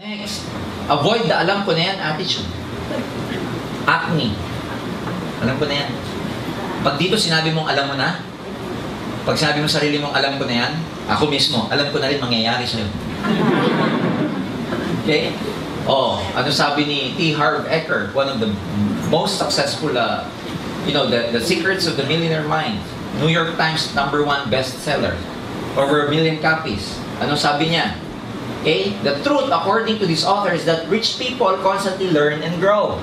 Next, avoid the alam ko na yan attitude. Acne. Alam ko na yan. Pag dito sinabi mong alam mo na, pag sinabi mo sarili mong alam ko na yan, ako mismo, alam ko na rin mangyayari sa'yo. Okay? Oh, ano sabi ni T. Harv Eker, one of the most successful, the Secrets of the Millionaire Mind, New York Times #1 bestseller, over 1 million copies. Ano sabi niya? Okay? The truth, according to this author, is that rich people constantly learn and grow.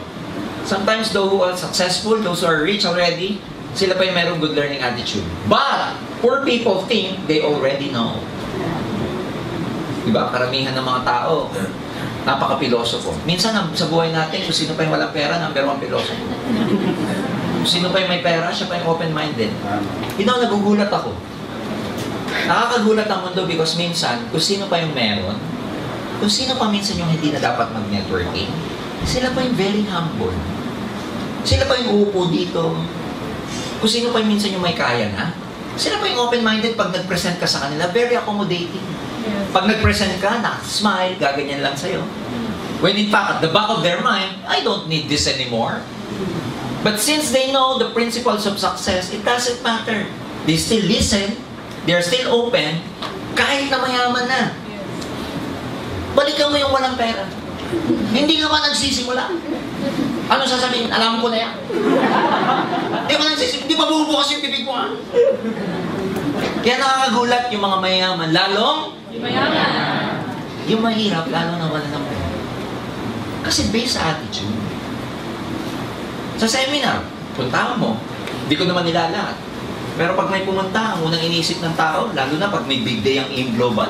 Sometimes those who are successful, those who are rich already, sila pa yung merong good learning attitude. But, poor people think they already know. Diba? Karamihan ng mga tao, napaka-pilosofo. Minsan sa buhay natin, kung sino pa yung walang pera, #1 pilosofo. Kung sino pa yung may pera, siya pa yung open-minded. Yun ang nagugulat ako. Nakakagulat ang mundo because minsan, kung sino pa yung meron, kung sino pa minsan yung hindi na dapat mag-networking, sila pa yung very humble. Sila pa yung uupo dito. Kung sino pa yung minsan yung may kaya na, sila pa yung open-minded pag nag-present ka sa kanila, very accommodating. Pag nag-present ka, smile, gaganyan lang sa'yo. When in fact, at the back of their mind, I don't need this anymore. But since they know the principles of success, it doesn't matter. They still listen, they're still open, kahit na mayaman na. Balikan mo yung walang pera. Hindi ka ba nagsisimula? Ano sasabihin? Alam ko na yan. Hindi ba nagsisimula? Hindi ba bubukas yung bibig mo, ha? Kaya nakakagulat yung mga mayaman, lalong mayaman. Yung mahirap, lalo na wala ng pera. Kasi based sa attitude. Sa seminar, puntahan mo, hindi ko naman nilalahat. Pero pag may pumunta, ang unang inisip ng tao, lalo na pag may big day ang AIM Global,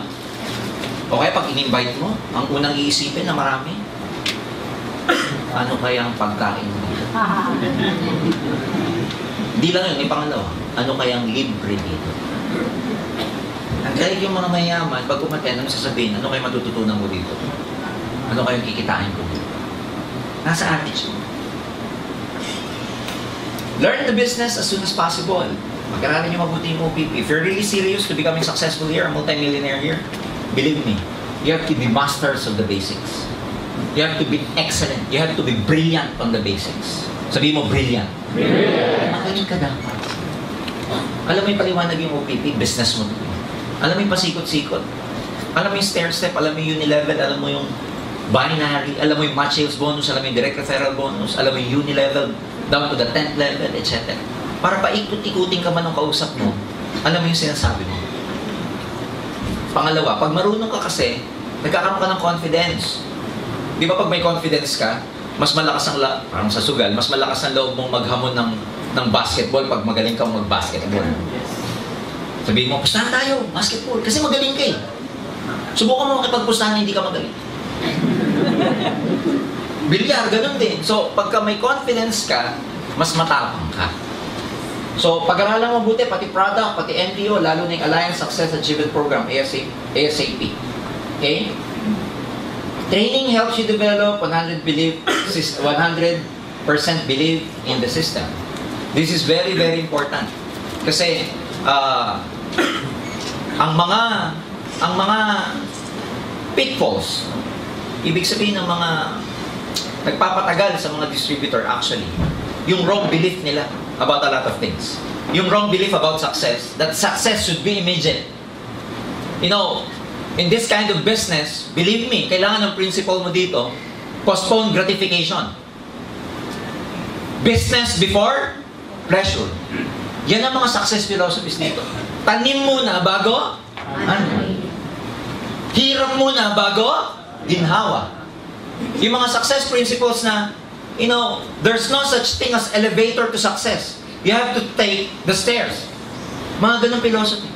o kaya pag in-invite mo, ang unang iisipin na marami, ano kaya ang pagkain mo? Hindi lang yun, may pangalawa, ano kaya ang libre dito? Ang galing yung mga mayaman, pag umaten, ano sasabihin, ano kaya matututunan mo dito? Ano kaya kikitain ko dito? Nasa attitude. Learn the business as soon as possible. Mag-aralin nyo mabuti yung OPP. If you're really serious to becoming successful here, a multi-millionaire here, believe me, you have to be masters of the basics. You have to be excellent. You have to be brilliant on the basics. Sabihin mo, brilliant. Brilliant. Magaling ka dapat. Alam mo yung paliwanag yung OPP, business mo. Alam mo yung pasikot-sikot. Alam mo yung stair-step, alam mo yung unilevel, alam mo yung binary, alam mo yung match sales bonus, alam mo yung direct referral bonus, alam mo yung unilevel, down to the 10th level, etc. Para paikot-ikutin ka man ng kausap mo, alam mo yung sinasabi mo. Pangalawa, pag marunong ka kasi, nagkakaroon ka ng confidence. Di ba pag may confidence ka, mas malakas ang parang sa sugal, mas malakas ang loob mong maghamon ng basketball pag magaling kang mag-basketball. Sabihin mo, pustahan tayo, basketball, kasi magaling ka eh. Subukan mo makipagpustahan na hindi ka magaling. Bilyar, ganun din. So, pagka may confidence ka, mas matapang ka. So, pag-aralan mo mabuti, pati product, pati NPO, lalo na yung Alliance Success Achievement Program, ASAP. Okay? Training helps you develop 100% belief in the system. This is very, very important. Kasi, ang mga pitfalls, ibig sabihin ng mga nagpapatagal sa mga distributor actually, yung wrong belief nila about a lot of things. Yung wrong belief about success, that success should be immediate. You know, in this kind of business, believe me, kailangan ng principle mo dito, postpone gratification. Business before pleasure. Yan ang mga success philosophies dito. Tanim muna bago hirap muna bago ginhawa. Yung mga success principles na, you know, there's no such thing as elevator to success. You have to take the stairs. Mga ganong philosophy.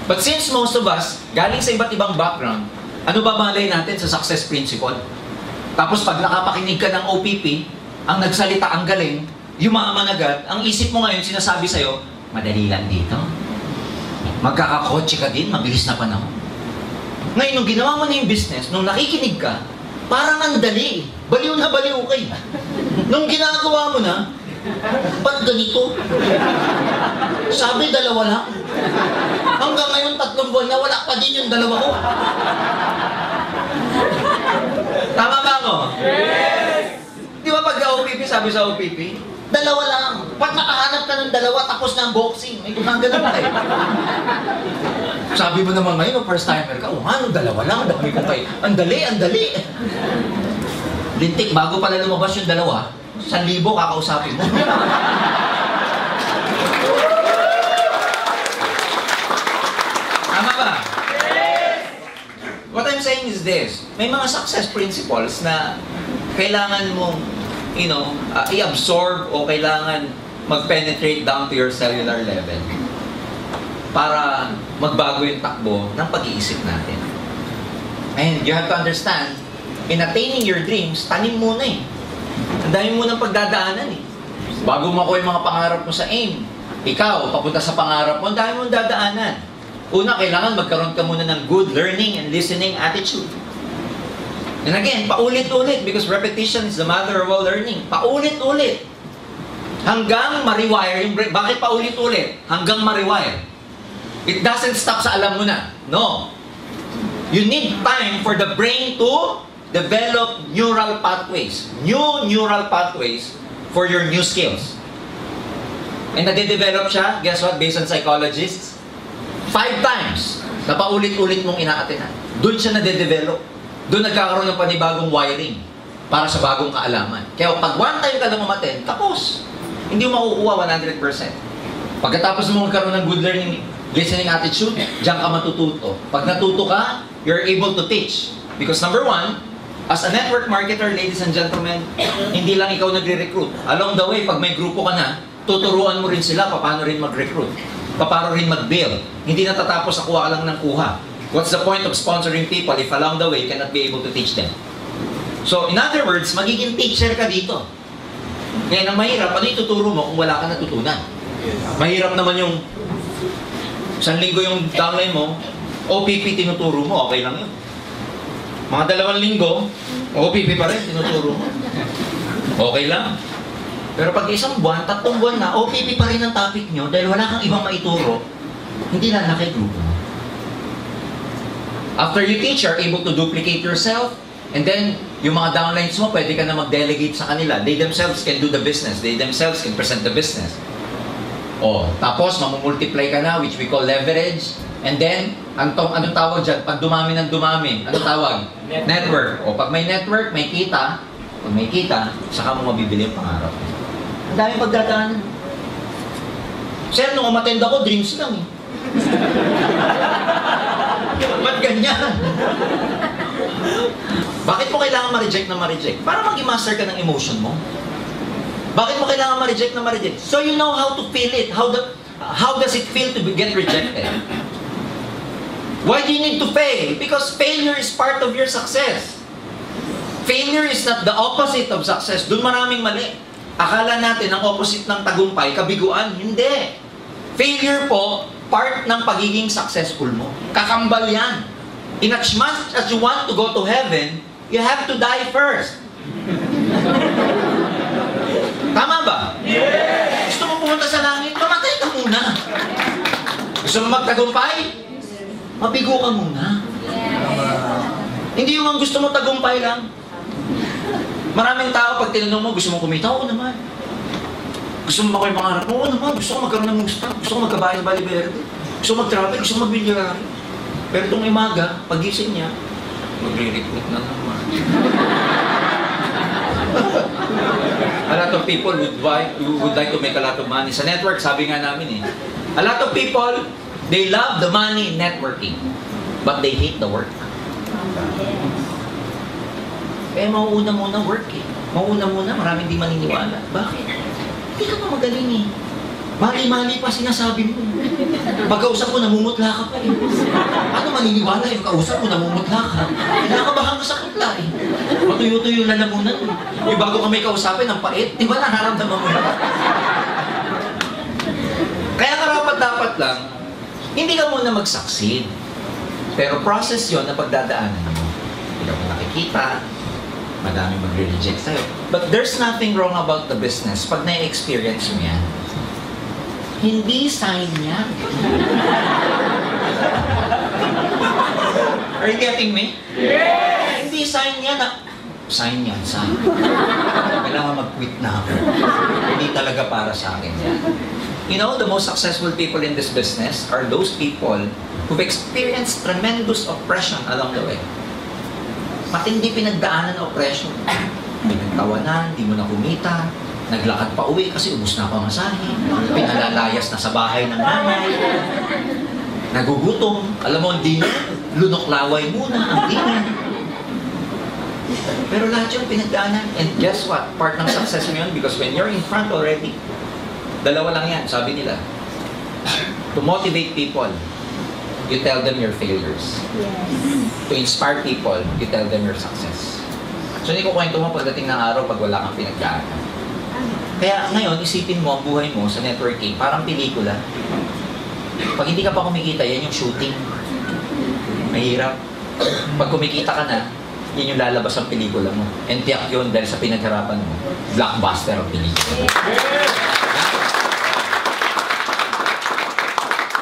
But since most of us, galing sa iba't ibang background, ano ba malay natin sa success principle? Tapos pag nakapakinig ka ng OPP, ang nagsalita ang galing, yumaman agad, ang isip mo ngayon sinasabi sa'yo, madali lang dito. Magkakakotse ka din, mabilis na panahon. Ngayon, nung ginawa mo na yung business, nung nakikinig ka, parang ang dali. Baliw na baliw kayo. Nung ginagawa mo na, ba't ganito? Sabi, 2 lang. Hanggang ngayon, 3 buwan na, wala pa din yung 2 ko. Tama ba ako? Yes! Di ba pag OPP, sabi sa OPP, dalawa lang. Pag nakahanap ka ng dalawa, tapos na ang boxing. May gumagano pa eh. Sabi mo naman ngayon, first timer ka, ano, dalawa lang, dami ko kayo. Ang dali, ang dali. Lintik, bago pala lumabas yung dalawa, 1,000 kakausapin mo. Tama ba? What I'm saying is this, may mga success principles na kailangan mong, i-absorb o kailangan mag-penetrate down to your cellular level para magbago yung takbo ng pag-iisip natin. And you have to understand, in attaining your dreams, tanim muna eh. Ang dami mo ng pagdadaanan eh. Bago mo ako yung mga pangarap mo sa aim, ikaw, papunta sa pangarap mo, ang dami mong dadaanan. Una, kailangan magkaroon ka muna ng good learning and listening attitude. And again, paulit-ulit because repetition is the mother of all learning. Paulit-ulit. Hanggang ma-rewire yung brain. Bakit paulit-ulit? Hanggang ma-rewire. It doesn't stop sa alam mo na. No. You need time for the brain to develop neural pathways. New neural pathways for your new skills. And nade-develop siya, guess what, based on psychologists? 5 times na paulit-ulit mong ina-attenan. Doon siya nade-develop. Doon nagkakaroon ng panibagong wiring para sa bagong kaalaman. Kaya pag one time ka lang umaten, tapos. Hindi mo makukuha 100%. Pagkatapos mo magkaroon ng good learning, listening attitude, diyan ka matututo. Pag natuto ka, you're able to teach. Because number one, as a network marketer, ladies and gentlemen, hindi lang ikaw nagre-recruit. Along the way, pag may grupo ka na, tuturuan mo rin sila paano rin mag-recruit. Paano rin mag-build. Hindi natatapos sa kuha ka lang ng kuha. What's the point of sponsoring people if along the way you cannot be able to teach them? So, in other words, magiging teacher ka dito. Ngayon, ang mahirap, ano ituturo mo kung wala ka natutunan? Mahirap naman yung 1 linggo yung downline mo, OPP tinuturo mo, okay lang yun. Mga 2 linggo, OPP pa rin, tinuturo mo. Okay lang. Pero pag 1 buwan, 3 buwan na, OPP pa rin ang topic nyo dahil wala kang ibang maituro, hindi lalaki grupo mo. After you teach, you're able to duplicate yourself, and then, yung mga downlines mo, pwede ka na mag-delegate sa kanila. They themselves can do the business. They themselves can present the business. Tapos, mamumultiply ka na, which we call leverage. And then, anong tawag dyan? Pag dumami ng dumami, anong tawag? Network. Pag may network, may kita. Pag may kita, saka mo mabibili yung pangarap. Ang daming pagdadaanan. Sir, nung umatend ako, dreams lang eh. Ba't ganyan? Bakit mo kailangan ma-reject na ma-reject? Para mag-master ka ng emotion mo. Bakit mo kailangan ma-reject na ma-reject? So you know how to feel it. How does it feel to get rejected? Why do you need to fail? Because failure is part of your success. Failure is not the opposite of success. Doon maraming mali. Akala natin ang opposite ng tagumpay, kabiguan. Hindi. Failure po, part ng pagiging successful mo. Kakambal yan. In as much as you want to go to heaven, you have to die first. Tama ba? Yes! Gusto mo pumunta sa langit? Mamatay ka muna. Gusto mo magtagumpay? Mabigo ka muna. Yes. Hindi yung gusto mo tagumpay lang. Maraming tao, pag tinanong mo, gusto mo kumita? Oo naman. Gusto mo makuha yung pangarap mo? Oo naman. Gusto ko magkaroon ng Mustang. Gusto ko magkabahay sa Bali Verde. Gusto ko mag-travel. Gusto ko mag-milyonary. Pero itong imaga, pag-gising niya, magre-recruit na naman. A lot of people would like to make a lot of money. Sa network, sabi nga namin a lot of people, they love the money in networking, but they hate the work. Mauuna muna work eh. Mauuna muna, maraming di maniniwala. Bakit? Hindi ka pa magaling eh. Mali-mali pa sinasabi mo. Pagkausap ko, namumutla ka pa eh. Ano maniniwala yung kausap mo, namumutla ka? Kinakabahan ka sa kutla eh. Matuyo-tuyo yung lalamunan eh. Yung bago ka may kausapin, ang pait. Di ba nararamdaman mo na? Kaya karapat-dapat lang, hindi ka muna mag-succeed. Pero process yon na pagdadaanan mo. Hindi ka mo nakikita, madami magre-reject sa'yo. But there's nothing wrong about the business pag na-experience mo yan. Hindi sign yan. Are you getting me? Yes! Hindi hindi sign niya na, sign yan, sign. Kailangan mag-quit na ako. Hindi talaga para sa akin yan. You know, the most successful people in this business are those people who've experienced tremendous oppression along the way. Matindi pinagdaanan ng oppression. Pinagtawanan, di mo na kumita, naglakad pa uwi kasi ubus na ako ang masahe, pinalalayas na sa bahay ng nanay, nagugutom, alam mo, hindi na, lunok-laway muna, ang dinner. Pero lahat yung pinagdaanan, and guess what? Part ng success mo yun, because when you're in front already, dalawa lang yan, sabi nila. To motivate people, you tell them your failures. Yes. To inspire people, you tell them your success. So hindi ko kwento mo pagdating ng araw pag wala kang pinagdaanan. Kaya ngayon, isipin mo ang buhay mo sa networking, parang pelikula. Pag hindi ka pa kumikita, yan yung shooting. Mahirap. Pag kumikita ka na, yun yung lalabas ang pelikula mo. And tiyak yun dahil sa pinagharapan mo, blockbuster ang pelikula.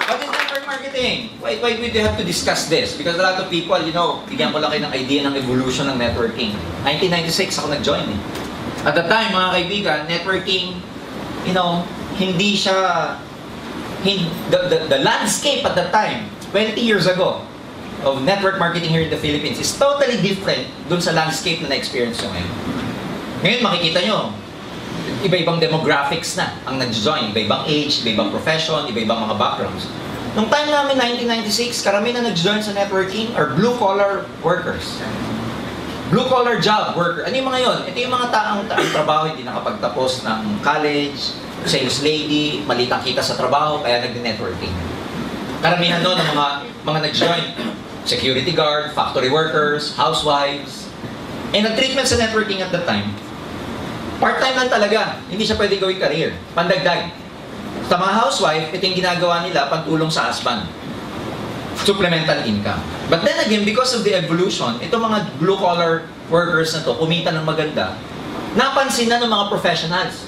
What is network marketing? Why would you have to discuss this? Because a lot of people, you know, bigyan ko lang kayo ng idea ng evolution ng networking. 1996 ako nag-join eh. At the time, mga kaibigan, networking, you know, hindi siya, the landscape at that time, 20 years ago, of network marketing here in the Philippines is totally different dun sa landscape na na-experience nyo ngayon. Ngayon, makikita nyo, iba-ibang demographics na ang nag-join, iba-ibang age, iba-ibang profession, iba-ibang mga backgrounds. Nung time namin, 1996, karamihan na nag-join sa networking are blue-collar workers. Blue-collar job worker. Ano yung mga yon? Ito yung mga taong trabaho, hindi nakapagtapos ng college, sales lady, maliit ang kita sa trabaho, kaya nag-networking. Karamihan doon ng mga nag-join, security guard, factory workers, housewives. And ang treatment sa networking at that time, part-time lang talaga. Hindi siya pwede gawing career. Pandagdag. Sa mga housewife, ito yung ginagawa nila pantulong sa husband. Supplemental income. But then again, because of the evolution, itong mga blue-collar workers na to, kumita ng maganda, napansin na ng mga professionals.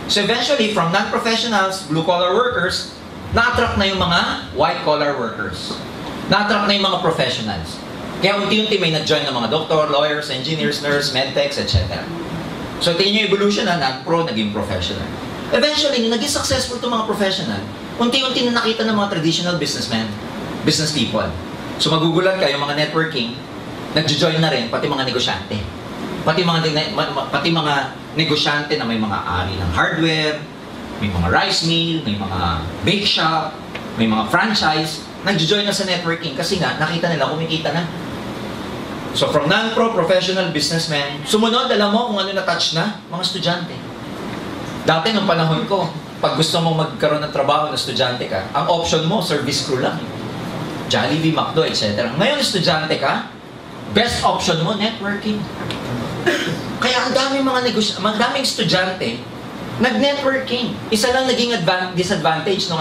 So eventually, from non-professionals, blue-collar workers, na-attract na yung mga white-collar workers. Na-attract na yung mga professionals. Kaya unti-unti may na-join ng mga doctor, lawyers, engineers, nurse, medtechs, etc. So tingin yung evolution na non-pro, naging professional. Eventually, nung naging successful itong mga professional, unti-unti na nakita ng mga traditional businessmen, business people. So magugulat kayo, mga networking, nag-join na rin, pati mga negosyante. Pati mga negosyante na may mga ari ng hardware, may mga rice mill, may mga bake shop, may mga franchise, nag-join na sa networking kasi nga, nakita nila, kumikita na. So from non-pro, professional businessmen, sumunod, alam mo kung ano na-touch na? Mga estudyante. Dati, nung panahon ko, pag gusto mong magkaroon ng trabaho na estudyante ka, ang option mo, service crew lang. Jollibee, McDo, etc. Ngayon, estudyante ka, best option mo, networking. Kaya ang daming daming estudyante, nag-networking. Isa lang naging disadvantage ng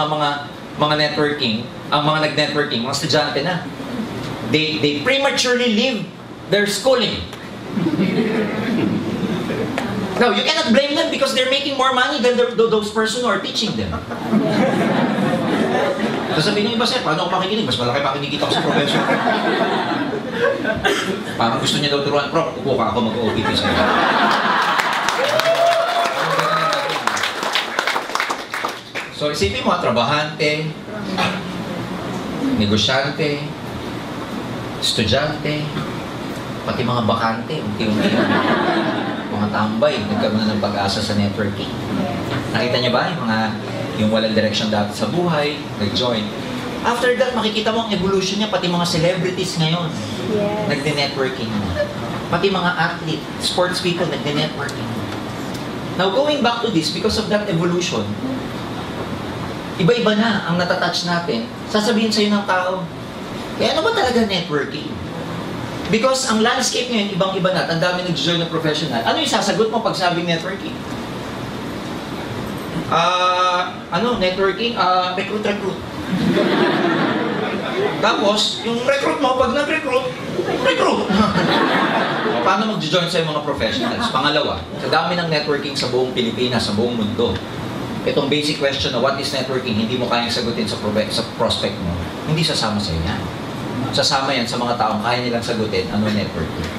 mga networking, ang mga nag-networking, mga estudyante na. They prematurely leave their schooling. Now, you cannot blame them because they're making more money than those person who are teaching them. Sasabihin ng iba, sir, paano ako makikinig? Mas malaki pa kinikita ko sa professor. Parang gusto niya daw turuan, Prof, upo ka ako mag-OPT sa'yo. So, isipin mo, trabahante, negosyante, estudyante, pati mga bakante, unti-unti mga tambay, nagkaroon na ng pag-asa sa networking. Nakita niyo ba yung walang direction dati sa buhay, nag-join. After that, makikita mo ang evolution niya, pati mga celebrities ngayon, Yes. nagde-networking na. Pati mga athlete, sports people, nagde-networking. Now, going back to this, because of that evolution, iba-iba na ang natatouch natin, sasabihin sa'yo ng tao, kaya ano ba talaga networking? Because ang landscape ngayon, ibang-iba na, ang dami nag-join na professional. Ano yung sasagot mo pag sabing networking? Networking, recruit. Tapos, yung recruit mo, pag nag-recruit. Paano mag-join sa mga professionals? Pangalawa, sa dami ng networking sa buong Pilipinas, sa buong mundo, itong basic question na what is networking, hindi mo kayang sagutin sa prospect mo, hindi sasama sa yan. Sasama yan sa mga taong kaya nilang sagutin ano networking.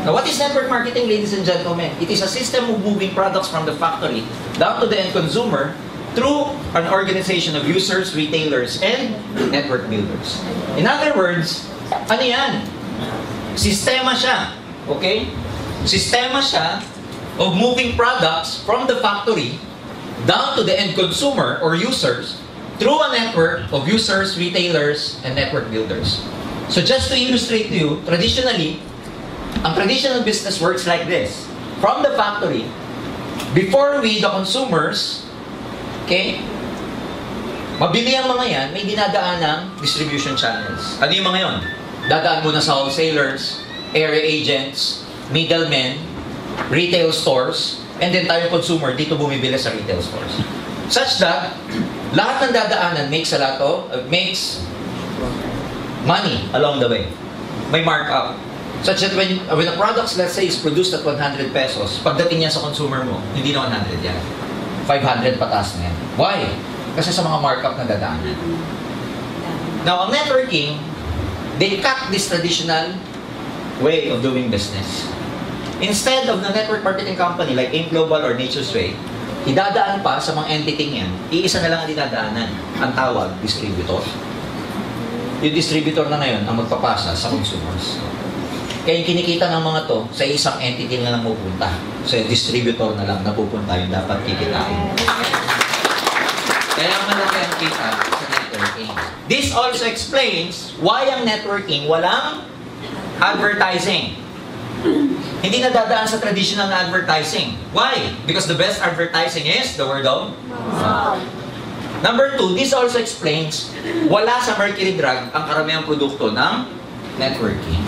Now, what is network marketing, ladies and gentlemen? It is a system of moving products from the factory down to the end consumer through an organization of users, retailers, and network builders. In other words, ano yan? Sistema siya. Okay? Sistema siya of moving products from the factory down to the end consumer or users through a network of users, retailers, and network builders. So just to illustrate to you, traditionally, ang traditional business works like this. From the factory, before we, the consumers, okay, mabili ang mga yan, may dinadaan ng distribution channels. Ano yung mga yon? Dadaan muna sa wholesalers, area agents, middlemen, retail stores, and then tayo consumer, dito bumibili sa retail stores. Such that, lahat ng dadaanan makes money along the way. May markup. Such that when a product, let's say, is produced at 100 pesos, pagdating yan sa consumer mo, hindi na 100 yan. 500 pataas na yan. Why? Kasi sa mga markup na dadaanan. Now, ang networking, they cut this traditional way of doing business. Instead of the network marketing company like AIM Global or Nature's Way, idadaan pa sa mga entity yan, iisa na lang ang dinadaanan. Ang tawag, distributor. Yung distributor na ngayon ang magpapasa sa consumers. Kaya yung kinikita ng mga to, sa isang entity na lang pupunta. Sa distributor na lang napupunta yung dapat kikitain. Kaya malaki ang kita sa networking. This also explains why ang networking walang advertising. Hindi na dadaan sa traditional na advertising. Why? Because the best advertising is the word of mouth. Number 2, this also explains wala sa Mercury Drug ang karamihang produkto ng networking.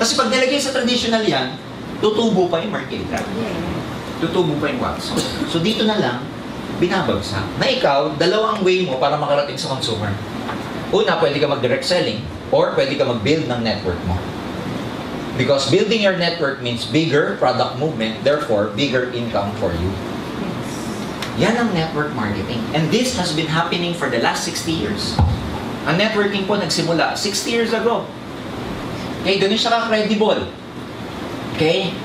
Kasi pag nilagay sa traditional yan, tutubo pa yung Mercury Drug. Tutubo pa yung wax. So dito na lang, binabagsak. Na ikaw, dalawang way mo para makarating sa consumer. Una, pwede ka mag-direct selling or pwede ka mag-build ng network mo. Because building your network means bigger product movement, therefore, bigger income for you. Yan ang network marketing. And this has been happening for the last 60 years. Ang networking po nagsimula 60 years ago. Okay, doon siya ka-credible. Okay?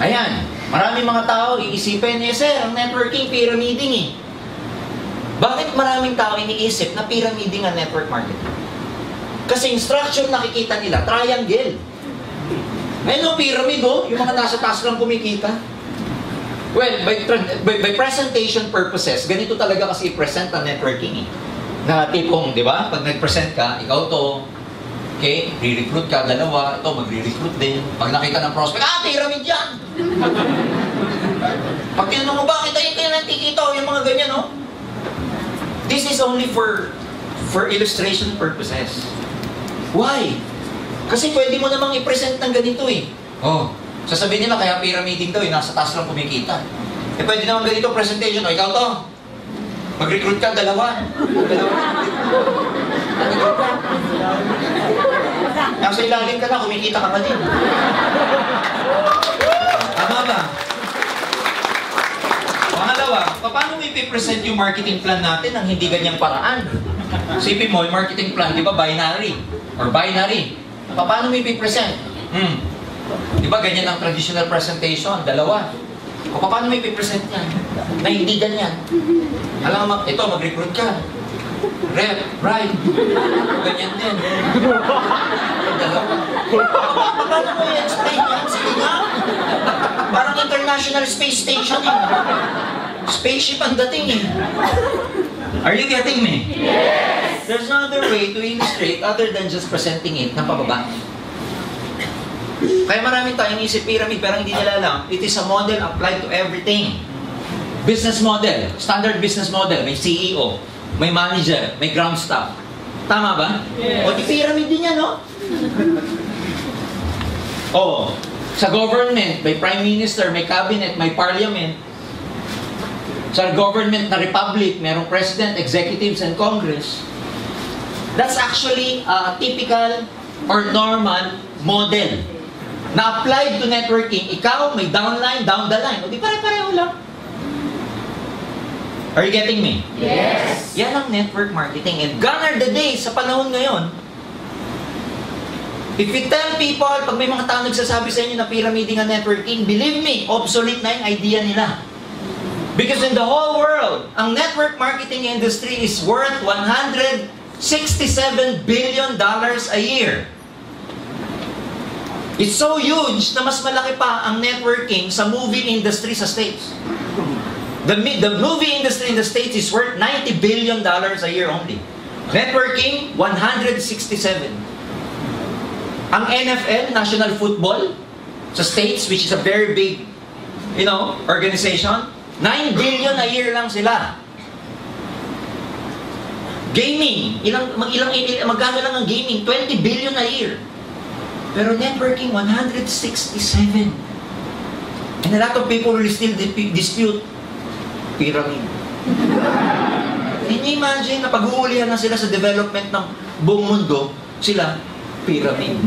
Ayan. Maraming mga tao, iisipin niya, sir, ang networking, pyramiding eh. Bakit maraming tao iniisip na pyramiding ang network marketing? Kasi yung structure nakikita nila, triangle. Ayun o, pyramid o, yung mga nasa taas lang kumikita. Well, by presentation purposes, ganito talaga kasi i-present ang networking eh. Na tipong, di ba? Pag nag-present ka, ikaw to, okay, re-recruit ka, dalawa, ito, magre-recruit din. Pag nakita ng prospect, pyramid yan! Pag tinanong mo, bakit ayun kayo nakikita yung mga ganyan, no? This is only for illustration purposes. Why? Kasi pwede mo namang i-present ng ganito eh. Oh, sasabihin nila, kaya pyramiding daw eh, nasa taas lang kumikita. Eh pwede naman ganito presentation, ikaw to, mag-recruit ka, dalawa. Nasa ilalim ka na, kumikita ka pa din. Tama ba? Pangalawa, paano mo ipipresent yung marketing plan natin ng hindi ganyang paraan? Sipin mo, yung marketing plan, di ba binary? Or binary. Paano mo ipipresent? Di ba ganyan ang traditional presentation? Dalawa. O paano mo ipipresent yan? Na hindi ganyan. Alam mo, ito, mag-recruit ka. Rep, right. Ganyan din. Dalawa. Paano mo i-explain yan? Sige nga. Parang International Space Station eh. Spaceship ang dating eh. Are you getting me? Yes! There's no other way to illustrate other than just presenting it ng pababa. Kaya maraming tayong isip pyramid pero hindi nila alam. It is a model applied to everything. Business model, standard business model. May CEO, may manager, may ground staff. Tama ba? Yes. O di pyramid din yan, no? Oh, sa government, may prime minister, may cabinet, may parliament. Sa government na republic, merong president, executives, and congress. That's actually a typical or normal model na applied to networking. Ikaw, may downline, down the line. O di pare-pareho lang. Are you getting me? Yes! Yan ang network marketing. And gone are the days sa panahon ngayon If you tell people, pag may mga tao nagsasabi sa inyo na pyramiding and networking, believe me, obsolete na yung idea nila. Because in the whole world, ang network marketing industry is worth $167 billion a year. It's so huge na mas malaki pa ang networking sa movie industry sa States. The movie industry in the States is worth $90 billion a year only. Networking, 167. Ang NFL, National Football, sa States, which is a very big, organization, 9 billion a year lang sila. Gaming, magkano lang ang gaming? 20 billion a year. Pero networking, 167. And a lot of people will still dispute pyramid. Can you imagine na pag-uulihan na sila sa development ng buong mundo, sila, pyramid.